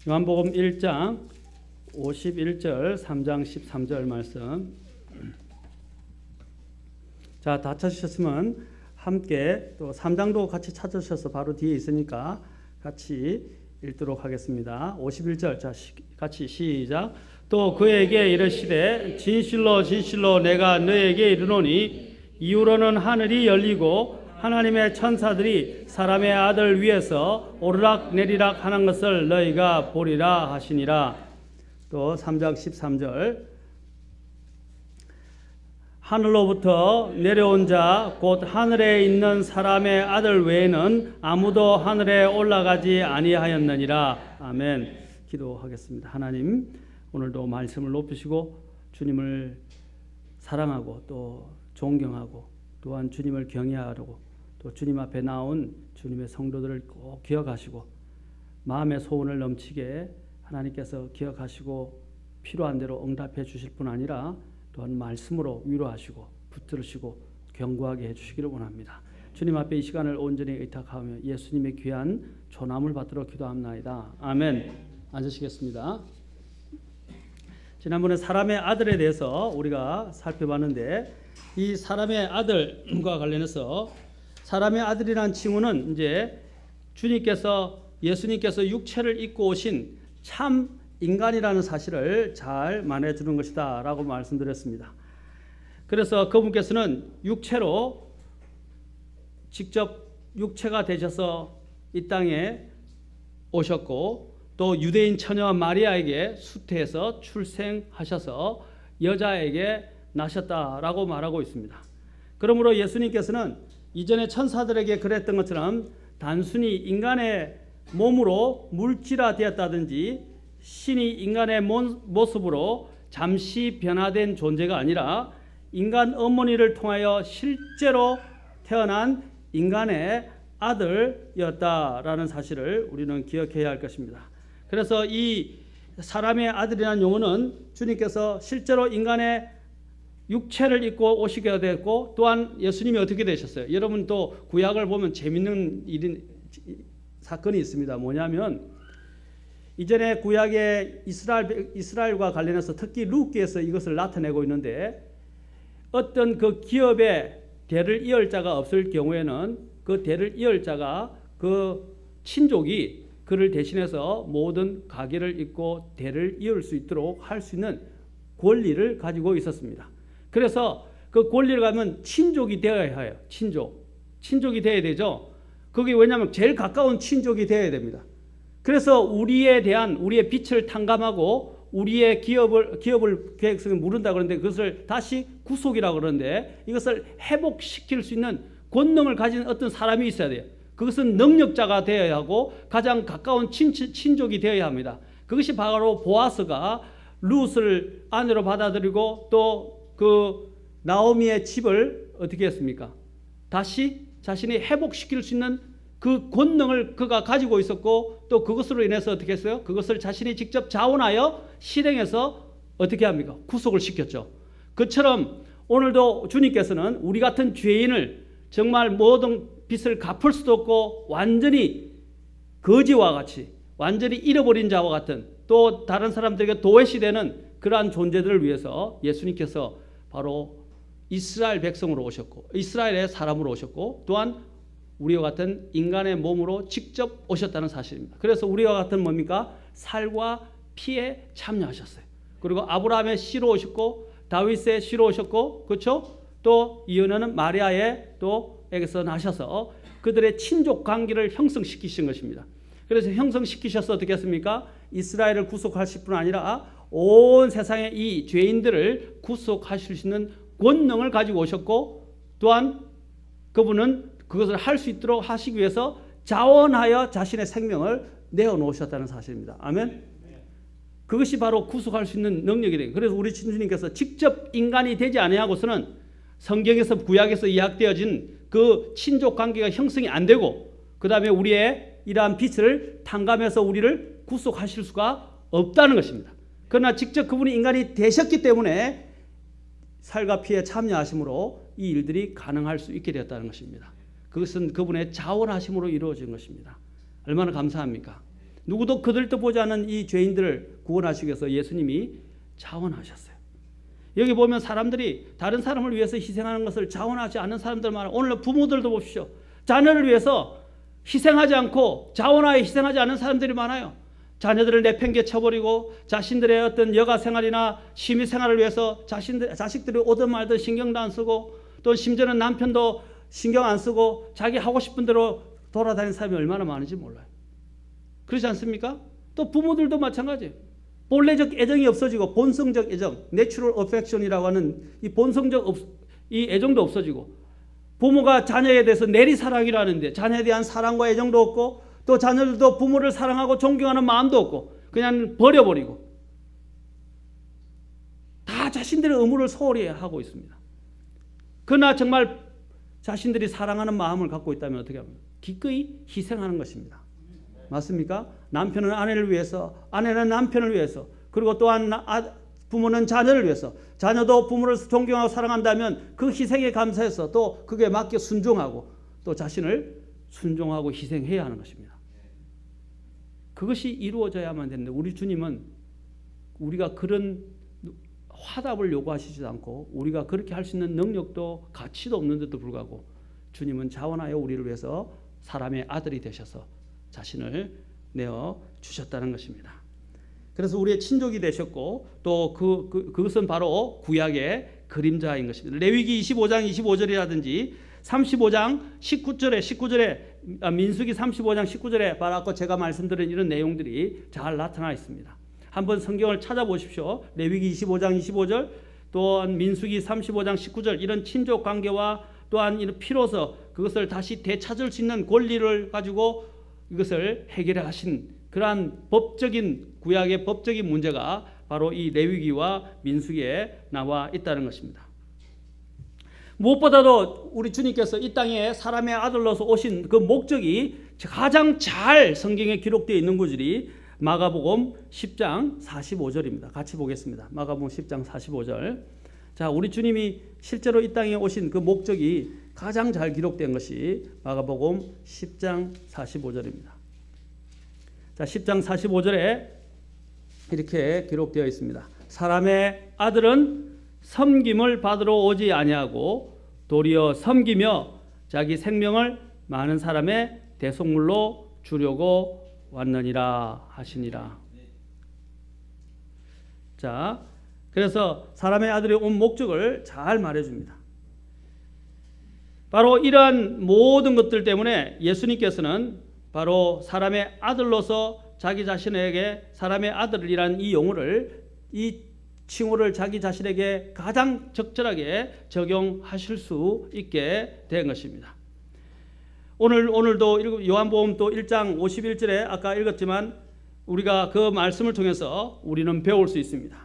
요한복음 1장 51절, 3장 13절 말씀. 자, 다 찾으셨으면 함께 또 3장도 같이 찾으셔서 바로 뒤에 있으니까 같이 읽도록 하겠습니다. 51절, 자, 같이 시작. 또 그에게 이르시되 진실로 진실로 내가 너에게 이르노니 이후로는 하늘이 열리고 하나님의 천사들이 사람의 아들 위에서 오르락 내리락 하는 것을 너희가 보리라 하시니라. 또 3장 13절. 하늘로부터 내려온 자 곧 하늘에 있는 사람의 아들 외에는 아무도 하늘에 올라가지 아니하였느니라. 아멘. 기도하겠습니다. 하나님, 오늘도 말씀을 높이시고 주님을 사랑하고 또 존경하고 또한 주님을 경외하려고 또 주님 앞에 나온 주님의 성도들을 꼭 기억하시고 마음의 소원을 넘치게 하나님께서 기억하시고 필요한 대로 응답해 주실 뿐 아니라 또한 말씀으로 위로하시고 붙들으시고 견고하게 해주시기를 원합니다. 주님 앞에 이 시간을 온전히 의탁하며 예수님의 귀한 조남을 받들어 기도합나이다. 아멘. 앉으시겠습니다. 지난번에 사람의 아들에 대해서 우리가 살펴봤는데 이 사람의 아들과 관련해서 사람의 아들이라는 칭호는 이제 예수님께서 육체를 입고 오신 참 인간이라는 사실을 잘 말해주는 것이다 라고 말씀드렸습니다. 그래서 그분께서는 육체로 직접 육체가 되셔서 이 땅에 오셨고 또 유대인 처녀 마리아에게 수태해서 출생하셔서 여자에게 나셨다라고 말하고 있습니다. 그러므로 예수님께서는 이전에 천사들에게 그랬던 것처럼 단순히 인간의 몸으로 물질화되었다든지 신이 인간의 모습으로 잠시 변화된 존재가 아니라 인간 어머니를 통하여 실제로 태어난 인간의 아들이었다라는 사실을 우리는 기억해야 할 것입니다. 그래서 이 사람의 아들이라는 용어는 주님께서 실제로 인간의 육체를 입고 오시게 됐고 또한 예수님이 어떻게 되셨어요? 여러분 또 구약을 보면 재밌는 사건이 있습니다. 뭐냐면 이전에 구약의 이스라엘과 관련해서 특히 룻기에서 이것을 나타내고 있는데 어떤 그 기업에 대를 이을 자가 없을 경우에는 그 대를 이을 자가 그 친족이 그를 대신해서 모든 가게를 잇고 대를 이을 수 있도록 할 수 있는 권리를 가지고 있었습니다. 그래서 그 권리를 가면 친족이 되어야 해요. 친족이 되어야 되죠. 그게 왜냐하면 제일 가까운 친족이 되어야 됩니다. 그래서 우리의 빛을 탕감하고 우리의 기업을 계획성을 물은다 그러는데 그것을 다시 구속이라고 그러는데 이것을 회복시킬 수 있는 권능을 가진 어떤 사람이 있어야 돼요. 그것은 능력자가 되어야 하고 가장 가까운 친족이 되어야 합니다. 그것이 바로 보아스가 룻을 아내로 받아들이고 또 그 나오미의 집을 어떻게 했습니까? 다시 자신이 회복시킬 수 있는 그 권능을 그가 가지고 있었고 또 그것으로 인해서 어떻게 했어요? 그것을 자신이 직접 자원하여 실행해서 어떻게 합니까? 구속을 시켰죠. 그처럼 오늘도 주님께서는 우리 같은 죄인을 정말 모든 빚을 갚을 수도 없고 완전히 거지와 같이 완전히 잃어버린 자와 같은 또 다른 사람들에게 도외시 되는 그러한 존재들을 위해서 예수님께서 바로 이스라엘 백성으로 오셨고 이스라엘의 사람으로 오셨고 또한 우리와 같은 인간의 몸으로 직접 오셨다는 사실입니다. 그래서 우리와 같은 뭡니까? 살과 피에 참여하셨어요. 그리고 아브라함의 씨로 오셨고 다윗의 씨로 오셨고 그렇죠? 또 이혼하는 마리아의 또 에게서 나셔서 그들의 친족 관계를 형성시키신 것입니다. 그래서 형성시키셔서 어떻게 했습니까? 이스라엘을 구속하실 뿐 아니라 온 세상의 이 죄인들을 구속하실 수 있는 권능을 가지고 오셨고 또한 그분은 그것을 할 수 있도록 하시기 위해서 자원하여 자신의 생명을 내어놓으셨다는 사실입니다. 아멘. 그것이 바로 구속할 수 있는 능력이 돼요. 그래서 우리 주님께서 직접 인간이 되지 아니하고서는 성경에서 구약에서 이야기되어진 그 친족 관계가 형성이 안 되고 그 다음에 우리의 이러한 빛을 탕감해서 우리를 구속하실 수가 없다는 것입니다. 그러나 직접 그분이 인간이 되셨기 때문에 살과 피에 참여하심으로 이 일들이 가능할 수 있게 되었다는 것입니다. 그것은 그분의 자원하심으로 이루어진 것입니다. 얼마나 감사합니까? 누구도 그들도 보지 않은 이 죄인들을 구원하시기 위해서 예수님이 자원하셨어요. 여기 보면 사람들이 다른 사람을 위해서 희생하는 것을 자원하지 않는 사람들 많아요. 오늘 부모들도 보십시오. 자녀를 위해서 희생하지 않고 자원하여 희생하지 않는 사람들이 많아요. 자녀들을 내팽개쳐버리고 자신들의 어떤 여가 생활이나 취미 생활을 위해서 자식들이 오든 말든 신경도 안 쓰고 또 심지어는 남편도 신경 안 쓰고 자기 하고 싶은 대로 돌아다니는 사람이 얼마나 많은지 몰라요. 그렇지 않습니까? 또 부모들도 마찬가지예요. 본래적 애정이 없어지고 본성적 애정, 내추럴 어펙션이라고 하는 이 본성적 이 애정도 없어지고 부모가 자녀에 대해서 내리사랑이라는데 자녀에 대한 사랑과 애정도 없고 또 자녀들도 부모를 사랑하고 존경하는 마음도 없고 그냥 버려버리고 다 자신들의 의무를 소홀히 하고 있습니다. 그러나 정말 자신들이 사랑하는 마음을 갖고 있다면 어떻게 합니까? 기꺼이 희생하는 것입니다. 맞습니까? 남편은 아내를 위해서, 아내는 남편을 위해서, 그리고 또한 부모는 자녀를 위해서, 자녀도 부모를 존경하고 사랑한다면 그 희생에 감사해서 또 그게 맞게 순종하고 또 자신을 순종하고 희생해야 하는 것입니다. 그것이 이루어져야만 되는데 우리 주님은 우리가 그런 화답을 요구하시지도 않고 우리가 그렇게 할 수 있는 능력도 가치도 없는데도 불구하고 주님은 자원하여 우리를 위해서 사람의 아들이 되셔서 자신을 내어 주셨다는 것입니다. 그래서 우리의 친족이 되셨고 또 그것은 바로 구약의 그림자인 것입니다. 레위기 25장 25절이라든지 35장 19절에 민수기 35장 19절에 바로 아까 제가 말씀드린 이런 내용들이 잘 나타나 있습니다. 한번 성경을 찾아보십시오. 레위기 25장 25절 또한 민수기 35장 19절 이런 친족 관계와 또한 이런 피로서 그것을 다시 되찾을 수 있는 권리를 가지고 이것을 해결하신 그러한 법적인 구약의 법적인 문제가 바로 이 레위기와 민수기에 나와 있다는 것입니다. 무엇보다도 우리 주님께서 이 땅에 사람의 아들로서 오신 그 목적이 가장 잘 성경에 기록되어 있는 구절이 마가복음 10장 45절입니다. 같이 보겠습니다. 마가복음 10장 45절. 자, 우리 주님이 실제로 이 땅에 오신 그 목적이 가장 잘 기록된 것이 마가복음 10장 45절입니다. 자, 10장 45절에 이렇게 기록되어 있습니다. 사람의 아들은 섬김을 받으러 오지 아니하고 도리어 섬기며 자기 생명을 많은 사람의 대속물로 주려고 왔느니라 하시니라. 자, 그래서 사람의 아들이 온 목적을 잘 말해줍니다. 바로 이러한 모든 것들 때문에 예수님께서는 바로 사람의 아들로서 자기 자신에게 사람의 아들이라는 이 용어를 이 칭호를 자기 자신에게 가장 적절하게 적용하실 수 있게 된 것입니다. 오늘도 요한복음 또 1장 51절에 아까 읽었지만 우리가 그 말씀을 통해서 우리는 배울 수 있습니다.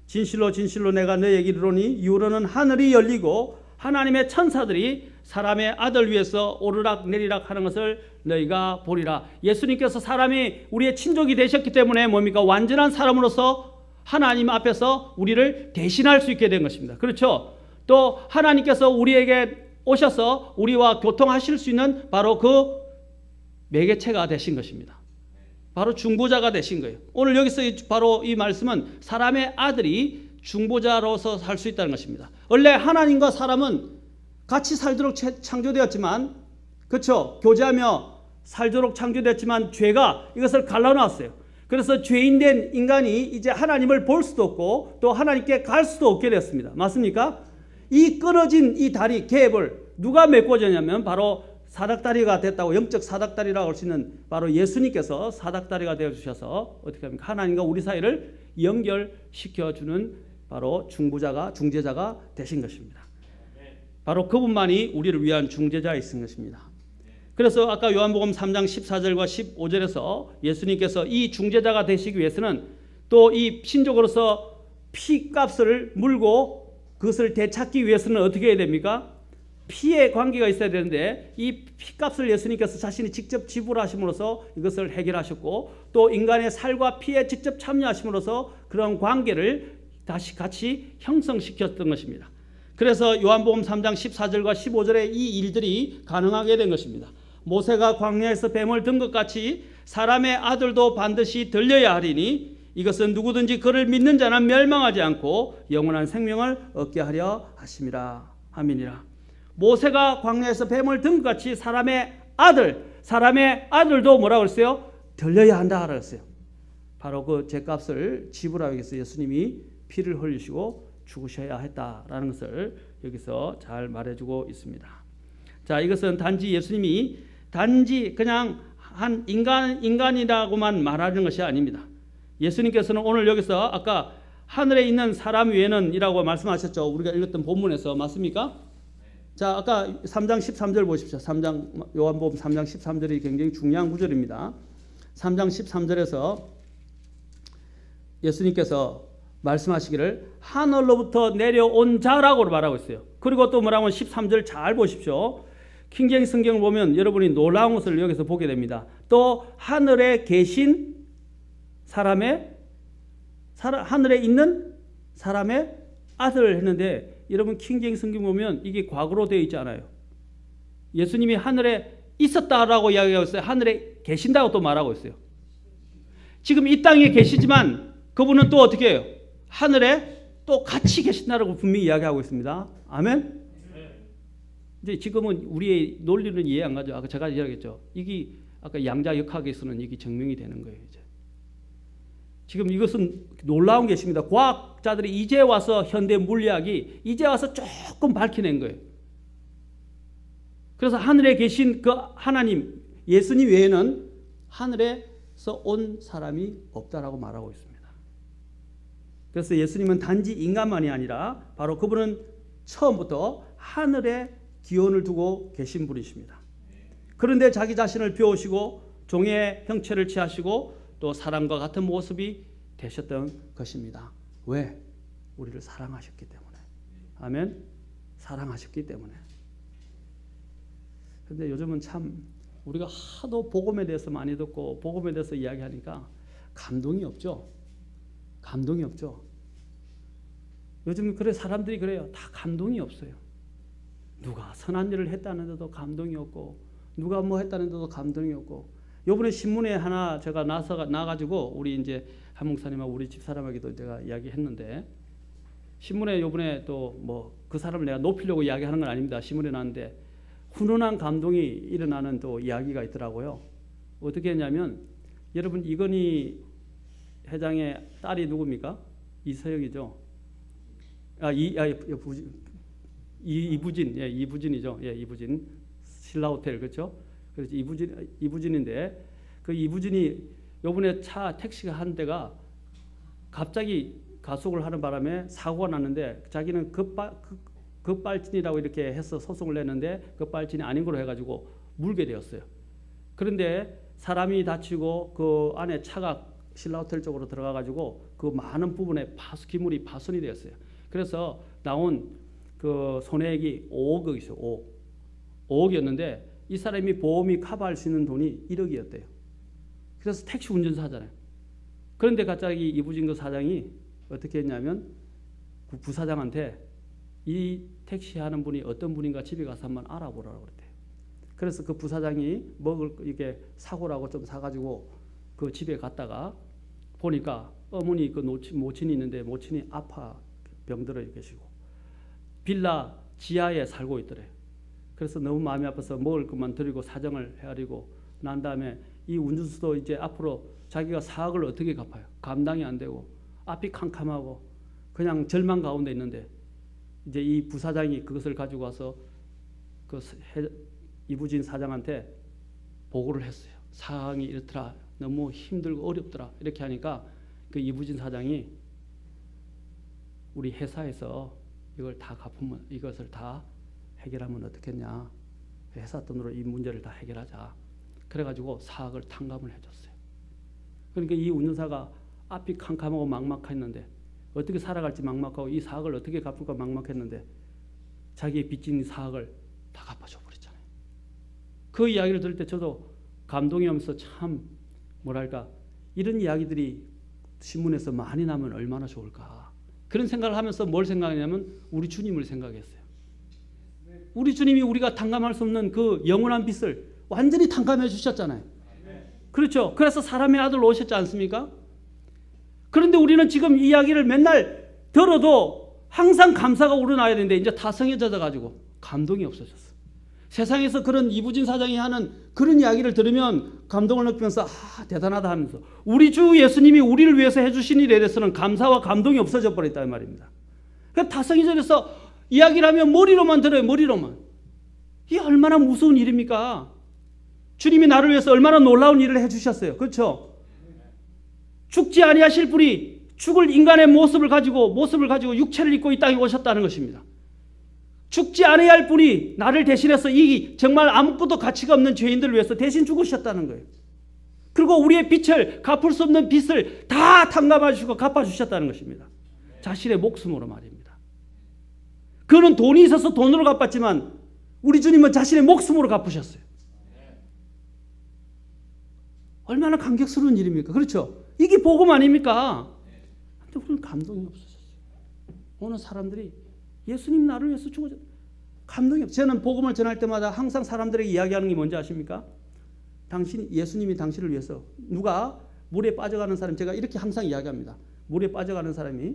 진실로 진실로 내가 너희에게 이르노니 이후로는 하늘이 열리고 하나님의 천사들이 사람의 아들 위해서 오르락 내리락 하는 것을 너희가 보리라. 예수님께서 사람이 우리의 친족이 되셨기 때문에 뭡니까? 완전한 사람으로서 하나님 앞에서 우리를 대신할 수 있게 된 것입니다. 그렇죠? 또 하나님께서 우리에게 오셔서 우리와 교통하실 수 있는 바로 그 매개체가 되신 것입니다. 바로 중보자가 되신 거예요. 오늘 여기서 바로 이 말씀은 사람의 아들이 중보자로서 살 수 있다는 것입니다. 원래 하나님과 사람은 같이 살도록 창조되었지만, 그렇죠? 교제하며 살도록 창조되었지만 죄가 이것을 갈라놓았어요. 그래서 죄인된 인간이 이제 하나님을 볼 수도 없고 또 하나님께 갈 수도 없게 되었습니다. 맞습니까? 이 끊어진 이 다리 갭을 누가 메꿔줬냐면 바로 사닥다리가 됐다고, 영적 사닥다리라고 할 수 있는 바로 예수님께서 사닥다리가 되어주셔서 어떻게 합니까? 하나님과 우리 사이를 연결시켜주는 바로 중재자가 되신 것입니다. 바로 그분만이 우리를 위한 중재자이신 것입니다. 그래서 아까 요한복음 3장 14절과 15절에서 예수님께서 이 중재자가 되시기 위해서는 또 이 신족으로서 피값을 물고 그것을 되찾기 위해서는 어떻게 해야 됩니까? 피의 관계가 있어야 되는데 이 피값을 예수님께서 자신이 직접 지불하심으로써 이것을 해결하셨고 또 인간의 살과 피에 직접 참여하심으로써 그런 관계를 다시 같이 형성시켰던 것입니다. 그래서 요한복음 3장 14절과 15절에 이 일들이 가능하게 된 것입니다. 모세가 광야에서 뱀을 든 것 같이 사람의 아들도 반드시 들려야 하리니 이것은 누구든지 그를 믿는 자는 멸망하지 않고 영원한 생명을 얻게 하려 하심이라. 아멘이라. 모세가 광야에서 뱀을 든 것 같이 사람의 아들도 뭐라고 그랬어요? 들려야 한다 그랬어요. 바로 그 죄값을 지불하기 위해서 예수님이 피를 흘리시고 죽으셔야 했다라는 것을 여기서 잘 말해주고 있습니다. 자, 이것은 단지 예수님이 그냥 한 인간이라고만 말하는 것이 아닙니다. 예수님께서는 오늘 여기서 아까 하늘에 있는 사람 외에는 이라고 말씀하셨죠. 우리가 읽었던 본문에서 맞습니까? 자, 아까 3장 13절 보십시오. 요한복음 3장 13절이 굉장히 중요한 구절입니다. 3장 13절에서 예수님께서 말씀하시기를 하늘로부터 내려온 자라고 말하고 있어요. 그리고 또 뭐라고 13절 잘 보십시오. 킹제임스 성경을 보면 여러분이 놀라운 것을 여기서 보게 됩니다. 또 하늘에 계신 하늘에 있는 사람의 아들 했는데 여러분 킹제임스 성경 보면 이게 과거로 되어 있지 않아요. 예수님이 하늘에 있었다라고 이야기하고 있어요. 하늘에 계신다고 또 말하고 있어요. 지금 이 땅에 계시지만 그분은 또 어떻게 해요? 하늘에 또 같이 계신다라고 분명히 이야기하고 있습니다. 아멘? 이제 지금은 우리의 논리는 이해 안 가죠. 아까 제가 이야기했죠. 이게 아까 양자역학에서는 이게 증명이 되는 거예요. 이제. 지금 이것은 놀라운 것입니다. 과학자들이 이제 와서 현대 물리학이 이제 와서 조금 밝혀낸 거예요. 그래서 하늘에 계신 그 하나님, 예수님 외에는 하늘에서 온 사람이 없다라고 말하고 있습니다. 그래서 예수님은 단지 인간만이 아니라 바로 그분은 처음부터 하늘에 기원을 두고 계신 분이십니다. 그런데 자기 자신을 비우시고 종의 형체를 취하시고 또 사람과 같은 모습이 되셨던 것입니다. 왜? 우리를 사랑하셨기 때문에. 아멘? 사랑하셨기 때문에. 그런데 요즘은 참 우리가 하도 복음에 대해서 많이 듣고 복음에 대해서 이야기하니까 감동이 없죠. 감동이 없죠. 요즘 그래 사람들이 그래요. 다 감동이 없어요. 누가 선한 일을 했다는데도 감동이 없고 누가 뭐 했다는데도 감동이 없고 요번에 신문에 하나 제가 나가지고 우리 이제 한 목사님하고 우리 집사람에게도 제가 이야기했는데 신문에 요번에 또 뭐 그 사람을 내가 높이려고 이야기하는 건 아닙니다. 신문에 나왔는데 훈훈한 감동이 일어나는 또 이야기가 있더라고요. 어떻게 했냐면 여러분 이건희 회장의 딸이 누굽니까? 이서영이죠. 이부진, 예, 이부진이죠. 예, 이부진 신라호텔 그렇죠? 그래서 이부진인데 그 이부진이 요번에 택시가 한 대가 갑자기 가속을 하는 바람에 사고가 났는데 자기는 급발진이라고 이렇게 해서 소송을 냈는데 급발진이 아닌 걸로 해가지고 물게 되었어요. 그런데 사람이 다치고 그 안에 차가 신라호텔 쪽으로 들어가가지고 그 많은 부분에 기물이 파손이 되었어요. 그래서 나온 그 손해액이 5억이 있어요. 5억이었는데 이 사람이 보험이 커버할 수 있는 돈이 1억이었대요. 그래서 택시 운전사잖아요. 그런데 갑자기 이부진 그 사장이 어떻게 했냐면 그 부사장한테 이 택시 하는 분이 어떤 분인가 집에 가서 한번 알아보라고 그랬대요. 그래서 그 부사장이 이게 사고라고 좀 사가지고 그 집에 갔다가 보니까 어머니 그 모친이 있는데 모친이 아파 병들어 계시고 빌라 지하에 살고 있더래요. 그래서 너무 마음이 아파서 먹을 것만 드리고 사정을 헤아리고 난 다음에 이 운전수도 이제 앞으로 자기가 사억을 어떻게 갚아요? 감당이 안 되고 앞이 캄캄하고 그냥 절망 가운데 있는데 이제 이 부사장이 그것을 가지고 와서 그 이부진 사장한테 보고를 했어요. 상황이 이렇더라. 너무 힘들고 어렵더라. 이렇게 하니까 그 이부진 사장이 우리 회사에서 이걸 다 갚으면 이것을 다 해결하면 어떻겠냐. 회사 돈으로 이 문제를 다 해결하자. 그래가지고 사억을 탕감을 해줬어요. 그러니까 이 운전사가 앞이 캄캄하고 막막했는데 어떻게 살아갈지 막막하고 이 4억을 어떻게 갚을까 막막했는데 자기의 빚진 4억을 다 갚아줘 버렸잖아요. 그 이야기를 들을 때 저도 감동이 오면서 참 뭐랄까 이런 이야기들이 신문에서 많이 나면 얼마나 좋을까 그런 생각을 하면서 뭘 생각하냐면 우리 주님을 생각했어요. 우리 주님이 우리가 탕감할 수 없는 그 영원한 빚을 완전히 탕감해 주셨잖아요. 그렇죠. 그래서 사람의 아들로 오셨지 않습니까? 그런데 우리는 지금 이 이야기를 맨날 들어도 항상 감사가 우러나야 되는데 이제 타성에 젖어가지고 감동이 없어졌어. 세상에서 그런 이부진 사장이 하는 그런 이야기를 들으면 감동을 느끼면서 대단하다 하면서 우리 주 예수님이 우리를 위해서 해주신 일에 대해서는 감사와 감동이 없어져 버렸다는 말입니다. 그러니까 타성이 젖어서 이야기를 하면 머리로만 들어요. 머리로만. 이게 얼마나 무서운 일입니까? 주님이 나를 위해서 얼마나 놀라운 일을 해주셨어요. 그렇죠? 죽지 아니하실 분이 죽을 인간의 모습을 가지고 육체를 입고 이 땅에 오셨다는 것입니다. 죽지 아니할 분이 나를 대신해서 이 정말 아무것도 가치가 없는 죄인들을 위해서 대신 죽으셨다는 거예요. 그리고 우리의 빚을 갚을 수 없는 빚을 다 탕감해 주시고 갚아주셨다는 것입니다. 자신의 목숨으로 말입니다. 그는 돈이 있어서 돈으로 갚았지만 우리 주님은 자신의 목숨으로 갚으셨어요. 얼마나 감격스러운 일입니까? 그렇죠? 이게 복음 아닙니까? 근데 우리는 감동이 없어졌어요. 오늘 사람들이 예수님 나를 위해서 죽어줘. 감동이 없어요. 저는 복음을 전할 때마다 항상 사람들에게 이야기하는 게 뭔지 아십니까? 예수님이 당신을 위해서 누가 물에 빠져가는 사람 제가 이렇게 항상 이야기합니다. 물에 빠져가는 사람이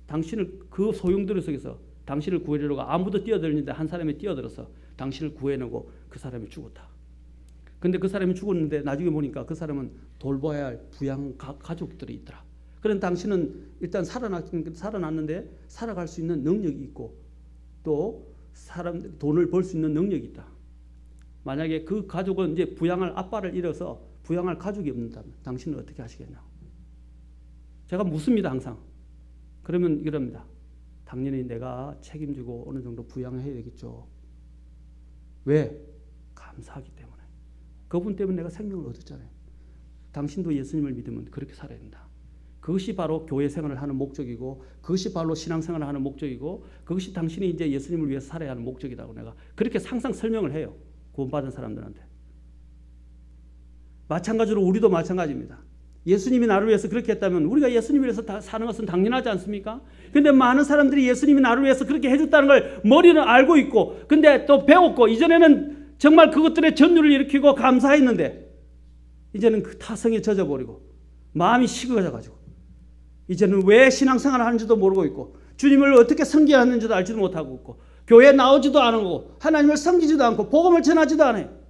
당신을 그 소용돌이 속에서 당신을 구해내려고 아무도 뛰어들는데 한 사람이 뛰어들어서 당신을 구해내고 그 사람이 죽었다. 근데 그 사람이 죽었는데 나중에 보니까 그 사람은 돌봐야 할 부양 가족들이 있더라. 그런데 당신은 일단 살아났는데 살아갈 수 있는 능력이 있고 또 돈을 벌 수 있는 능력이 있다. 만약에 그 가족은 이제 부양할 아빠를 잃어서 부양할 가족이 없는다면 당신은 어떻게 하시겠냐고. 제가 묻습니다 항상. 그러면 이럽니다. 당연히 내가 책임지고 어느 정도 부양해야 되겠죠. 왜? 감사하기 때문에. 그분 때문에 내가 생명을 얻었잖아요. 당신도 예수님을 믿으면 그렇게 살아야 된다. 그것이 바로 교회 생활을 하는 목적이고 그것이 바로 신앙생활을 하는 목적이고 그것이 당신이 이제 예수님을 위해서 살아야 하는 목적이라고 내가 그렇게 항상 설명을 해요. 구원받은 사람들한테. 마찬가지로 우리도 마찬가지입니다. 예수님이 나를 위해서 그렇게 했다면 우리가 예수님을 위해서 다 사는 것은 당연하지 않습니까? 근데 많은 사람들이 예수님이 나를 위해서 그렇게 해줬다는 걸 머리는 알고 있고 근데 또 배웠고 이전에는 정말 그것들의 전율을 일으키고 감사했는데 이제는 그 타성에 젖어버리고 마음이 식어져가지고 이제는 왜 신앙생활을 하는지도 모르고 있고 주님을 어떻게 섬겨야 하는지도 알지도 못하고 있고 교회에 나오지도 않고 하나님을 섬기지도 않고 복음을 전하지도 않아요.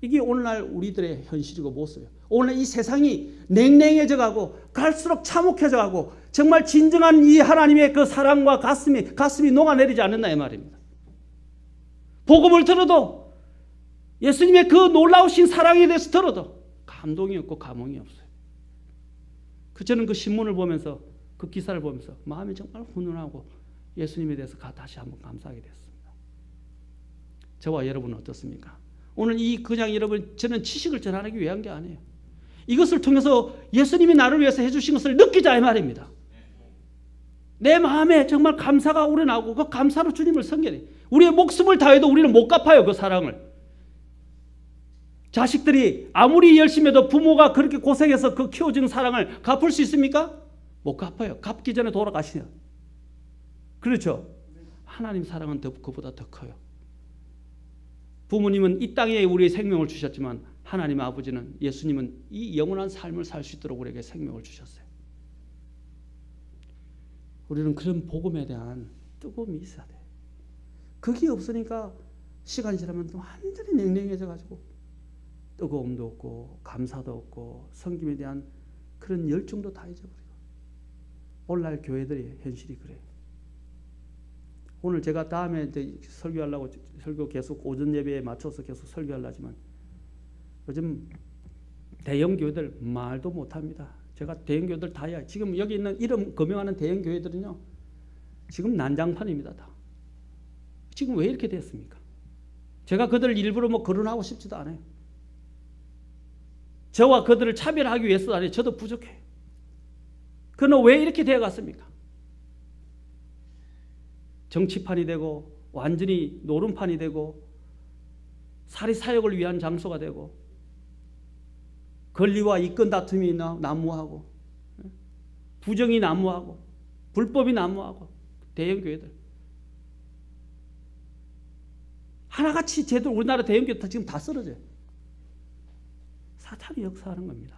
이게 오늘날 우리들의 현실이고 모습이에요. 오늘 이 세상이 냉랭해져가고 갈수록 참혹해져가고 정말 진정한 이 하나님의 그 사랑과 가슴이 녹아내리지 않는다 이 말입니다. 복음을 들어도 예수님의 그 놀라우신 사랑에 대해서 들어도 감동이 없고 감흥이 없어요. 저는 그 신문을 보면서 그 기사를 보면서 마음이 정말 훈훈하고 예수님에 대해서 다시 한번 감사하게 됐습니다. 저와 여러분은 어떻습니까? 오늘 그냥 여러분 저는 지식을 전하기 위한 게 아니에요. 이것을 통해서 예수님이 나를 위해서 해주신 것을 느끼자 이 말입니다. 내 마음에 정말 감사가 우러나오고 그 감사로 주님을 섬겨야 돼. 우리의 목숨을 다해도 우리는 못 갚아요. 그 사랑을. 자식들이 아무리 열심히 해도 부모가 그렇게 고생해서 그 키워주는 사랑을 갚을 수 있습니까? 못 갚아요. 갚기 전에 돌아가시냐. 그렇죠? 하나님 사랑은 그보다 더 커요. 부모님은 이 땅에 우리의 생명을 주셨지만 하나님 아버지는 예수님은 이 영원한 삶을 살 수 있도록 우리에게 생명을 주셨어요. 우리는 그런 복음에 대한 뜨거움이 있어야 돼요. 그게 없으니까 시간이 지나면 완전히 냉랭해져가지고 뜨거움도 없고 감사도 없고 섬김에 대한 그런 열정도 다 잊어버리고 오늘날 교회들의 현실이 그래요. 오늘 제가 다음에 이제 설교 계속 오전 예배에 맞춰서 계속 설교하려 하지만 요즘 대형 교회들 말도 못합니다. 제가 대형 교회들 다야 지금 여기 있는 이름 거명하는 대형 교회들은요 지금 난장판입니다. 다. 지금 왜 이렇게 됐습니까? 제가 그들을 일부러 거론하고 싶지도 않아요. 저와 그들을 차별하기 위해서도 아니에요. 저도 부족해요. 그는 왜 이렇게 되어갔습니까? 정치판이 되고 완전히 노름판이 되고 사리사욕을 위한 장소가 되고 권리와 이권 다툼이 난무하고 부정이 난무하고 불법이 난무하고 대형교회들 하나같이 제대로 우리나라 대형교회 지금 다 쓰러져요. 사탄이 역사하는 겁니다.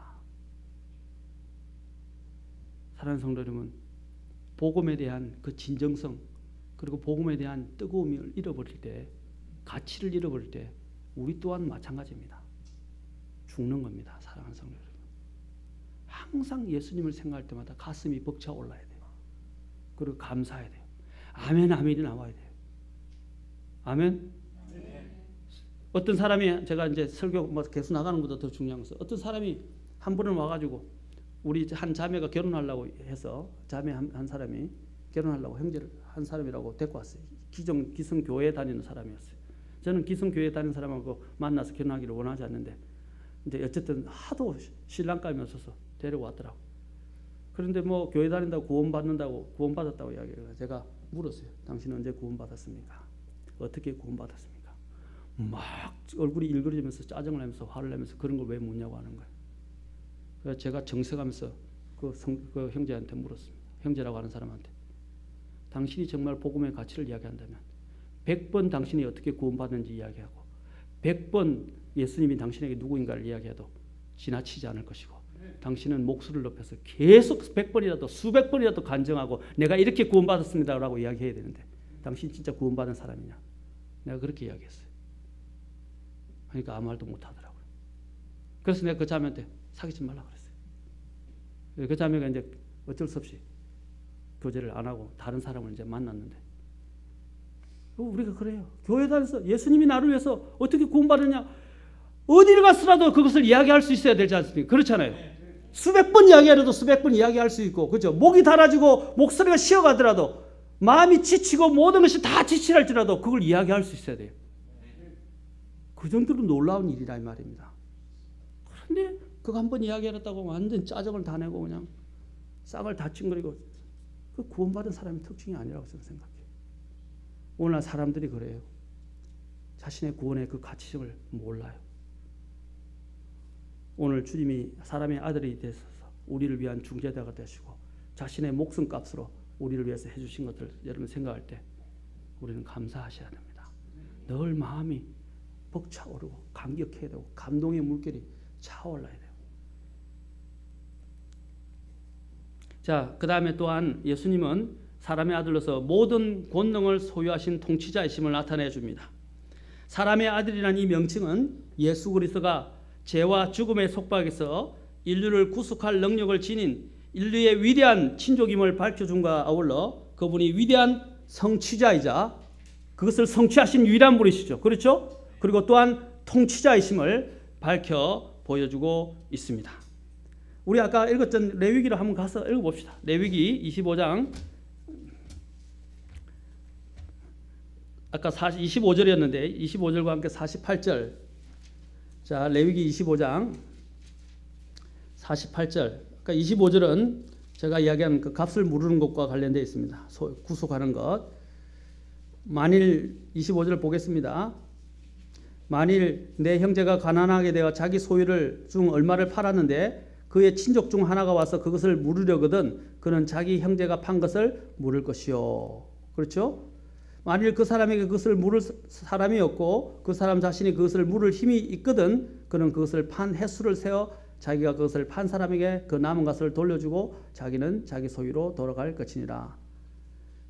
사랑하는 성도 여러분, 복음에 대한 그 진정성 그리고 복음에 대한 뜨거움을 잃어버릴 때, 가치를 잃어버릴 때 우리 또한 마찬가지입니다. 죽는 겁니다. 사랑하는 성도 여러분, 항상 예수님을 생각할 때마다 가슴이 벅차 올라야 돼요. 그리고 감사해야 돼요. 아멘 아멘이 나와야 돼요. 아멘. 어떤 사람이, 제가 이제 설교 뭐 계속 나가는 것보다 더 중요한 것은, 어떤 사람이 한 번은 와가지고 우리 한 자매가 결혼하려고 해서, 자매 한 사람이 결혼하려고, 형제를 한 사람이라고 데리고 왔어요. 기성 교회에 다니는 사람이었어요. 저는 기성 교회에 다니는 사람하고 만나서 결혼하기를 원하지 않는데, 이제 어쨌든 하도 신랑감이 없어서 데려왔더라고. 그런데 뭐 교회 다닌다고 구원받았다고 이야기해요. 제가 물었어요. 당신은 언제 구원받았습니까? 어떻게 구원받았습니까? 막 얼굴이 일그러지면서 짜증을 내면서 화를 내면서 그런 걸 왜 묻냐고 하는 거예요. 그래서 제가 정색하면서 그 형제한테 물었습니다. 형제라고 하는 사람한테, 당신이 정말 복음의 가치를 이야기한다면 100번 당신이 어떻게 구원받는지 이야기하고 100번 예수님이 당신에게 누구인가를 이야기해도 지나치지 않을 것이고, 당신은 목소리를 높여서 계속 100번이라도 수백 번이라도 간증하고 내가 이렇게 구원받았습니다라고 이야기해야 되는데, 당신 진짜 구원받은 사람이냐? 내가 그렇게 이야기했어요. 그러니까 아무 말도 못하더라고요. 그래서 내가 그 자매한테 사귀지 말라 그랬어요. 그 자매가 이제 어쩔 수 없이 교제를 안 하고 다른 사람을 이제 만났는데, 우리가 그래요. 교회 다녀서 예수님이 나를 위해서 어떻게 구원받느냐, 어디를 갔으라도 그것을 이야기할 수 있어야 되지 않습니까? 그렇잖아요. 수백 번 이야기하려도 수백 번 이야기할 수 있고, 그렇죠? 목이 닳아지고 목소리가 쉬어가더라도, 마음이 지치고 모든 것이 다 지치랄지라도 그걸 이야기할 수 있어야 돼요. 그 정도로 놀라운 일이라 이 말입니다. 그런데 그거 한번 이야기하렸다고 완전 짜증을 다 내고 그냥 쌍을 다 찡그리고, 그 구원받은 사람의 특징이 아니라고 저는 생각해요. 오늘날 사람들이 그래요. 자신의 구원의 그 가치를 몰라요. 오늘 주님이 사람의 아들이 되셔서 우리를 위한 중재자가 되시고 자신의 목숨값으로 우리를 위해서 해주신 것들 여러분 생각할 때 우리는 감사하셔야 됩니다. 늘 마음이 벅차오르고 감격해야 되고 감동의 물결이 차올라야 돼요. 자, 그 다음에 또한 예수님은 사람의 아들로서 모든 권능을 소유하신 통치자이심을 나타내 줍니다. 사람의 아들이라는 이 명칭은 예수 그리스도가 죄와 죽음의 속박에서 인류를 구속할 능력을 지닌 인류의 위대한 친족임을 밝혀준과 아울러 그분이 위대한 성취자이자 그것을 성취하신 유일한 분이시죠. 그렇죠? 그리고 또한 통치자이심을 밝혀 보여주고 있습니다. 우리 아까 읽었던 레위기를 한번 가서 읽어봅시다. 레위기 25장, 아까 25절이었는데 25절과 함께 48절. 자, 레위기 25장 48절. 그러니까 25절은 제가 이야기한 그 값을 물으는 것과 관련되어 있습니다. 구속하는 것. 만일 25절을 보겠습니다. 만일 내 형제가 가난하게 되어 자기 소유를 중 얼마를 팔았는데 그의 친족 중 하나가 와서 그것을 물으려거든 그는 자기 형제가 판 것을 물을 것이요. 그렇죠? 만일 그 사람에게 그것을 물을 사람이 없고 그 사람 자신이 그것을 물을 힘이 있거든 그는 그것을 판 횟수를 세어 자기가 그것을 판 사람에게 그 남은 것을 돌려주고 자기는 자기 소유로 돌아갈 것이니라.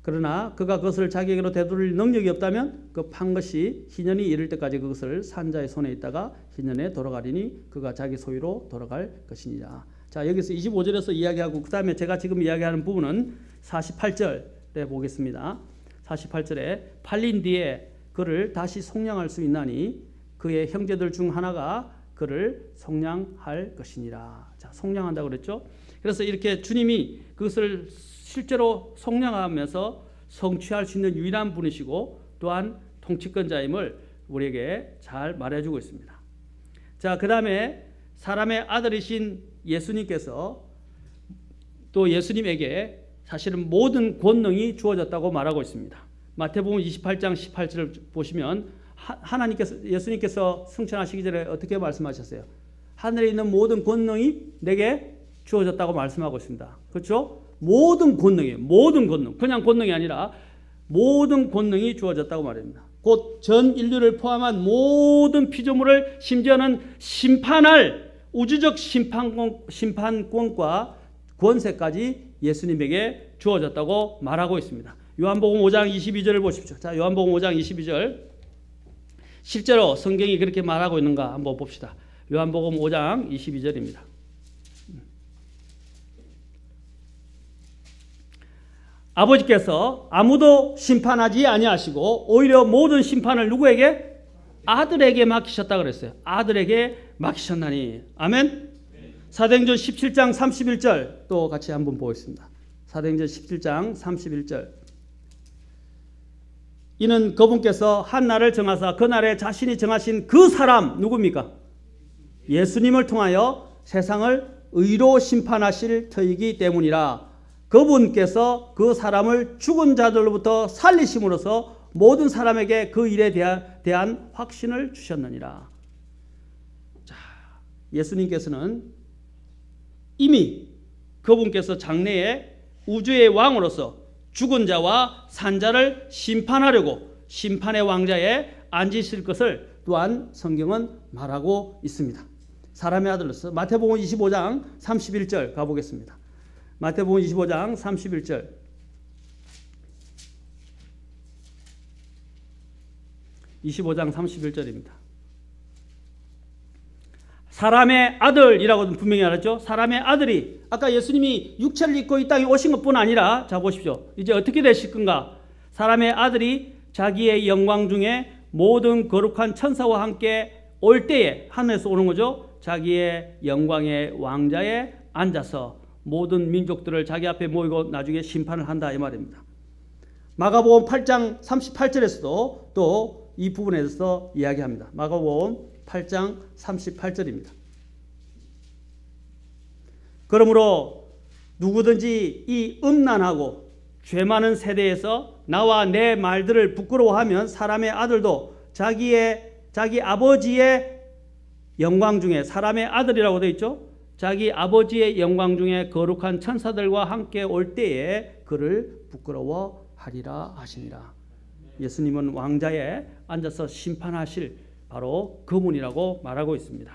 그러나 그가 그것을 자기에게로 되돌릴 능력이 없다면 그 판 것이 희년이 이를 때까지 그것을 산 자의 손에 있다가 희년에 돌아가리니 그가 자기 소유로 돌아갈 것이니라. 자, 여기서 25절에서 이야기하고 그 다음에 제가 지금 이야기하는 부분은 48절에 보겠습니다. 48절에 팔린 뒤에 그를 다시 속량할 수 있나니 그의 형제들 중 하나가 그를 속량할 것이니라. 자, 속량한다고 그랬죠. 그래서 이렇게 주님이 그것을 실제로 속량하면서 성취할 수 있는 유일한 분이시고 또한 통치권자임을 우리에게 잘 말해주고 있습니다. 자, 그 다음에 사람의 아들이신 예수님께서 또 예수님에게 사실은 모든 권능이 주어졌다고 말하고 있습니다. 마태복음 28장 18절을 보시면 예수님께서 승천하시기 전에 어떻게 말씀하셨어요? 하늘에 있는 모든 권능이 내게 주어졌다고 말씀하고 있습니다. 그렇죠? 모든 권능이에요. 모든 권능. 그냥 권능이 아니라 모든 권능이 주어졌다고 말합니다. 곧 전 인류를 포함한 모든 피조물을 심지어는 심판할 우주적 심판권과 권세까지 예수님에게 주어졌다고 말하고 있습니다. 요한복음 5장 22절을 보십시오. 자, 요한복음 5장 22절. 실제로 성경이 그렇게 말하고 있는가 한번 봅시다. 요한복음 5장 22절입니다. 아버지께서 아무도 심판하지 아니하시고 오히려 모든 심판을 누구에게? 아들에게 맡기셨다 그랬어요. 아들에게 맡기셨나니. 아멘. 사도행전 17장 31절 또 같이 한번 보겠습니다. 사도행전 17장 31절. 이는 그분께서 한 날을 정하사 그 날에 자신이 정하신 그 사람 누굽니까? 예수님을 통하여 세상을 의로 심판하실 터이기 때문이라. 그분께서 그 사람을 죽은 자들로부터 살리심으로써 모든 사람에게 그 일에 대한 확신을 주셨느니라. 자, 예수님께서는 이미 그분께서 장래에 우주의 왕으로서 죽은 자와 산 자를 심판하려고 심판의 왕자에 앉으실 것을 또한 성경은 말하고 있습니다. 사람의 아들로서 마태복음 25장 31절 가보겠습니다. 마태복음 25장 31절. (25장 31절입니다) 사람의 아들이라고 분명히 알았죠. 사람의 아들이 아까 예수님이 육체를 입고 이 땅에 오신 것뿐 아니라 자 보십시오. 이제 어떻게 되실 건가? 사람의 아들이 자기의 영광 중에 모든 거룩한 천사와 함께 올 때에 하늘에서 오는 거죠. 자기의 영광의 왕자에 앉아서 모든 민족들을 자기 앞에 모이고 나중에 심판을 한다 이 말입니다. 마가복음 8장 38절에서도 또 이 부분에 대해서 이야기합니다. 마가복음 8장 38절입니다. 그러므로 누구든지 이 음란하고 죄 많은 세대에서 나와 내 말들을 부끄러워하면 사람의 아들도 자기 아버지의 영광 중에 사람의 아들이라고 되어 있죠. 자기 아버지의 영광 중에 거룩한 천사들과 함께 올 때에 그를 부끄러워하리라 하시니라. 예수님은 왕자에 앉아서 심판하실 바로 그분이라고 말하고 있습니다.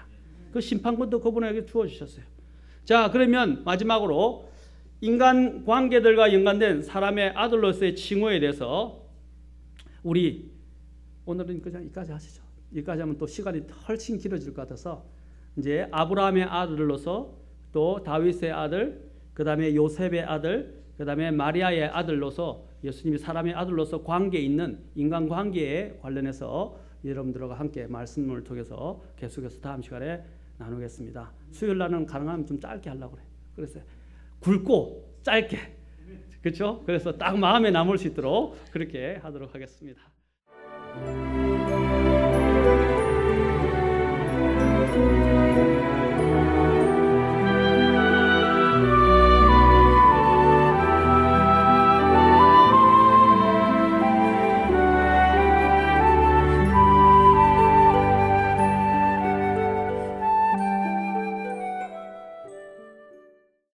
그 심판권도 그분에게 주어주셨어요. 자, 그러면 마지막으로 인간 관계들과 연관된 사람의 아들로서의 칭호에 대해서 우리 오늘은 그냥 여기까지 하시죠. 여기까지 하면 또 시간이 훨씬 길어질 것 같아서 이제 아브라함의 아들로서 또 다윗의 아들, 그 다음에 요셉의 아들, 그 다음에 마리아의 아들로서 예수님이 사람의 아들로서 관계에 있는 인간관계에 관련해서 여러분들과 함께 말씀을 통해서 계속해서 다음 시간에 나누겠습니다. 수요일 날은 가능하면 좀 짧게 하려고 그래요. 그래서 굵고 짧게, 그렇죠? 그래서 딱 마음에 남을 수 있도록 그렇게 하도록 하겠습니다.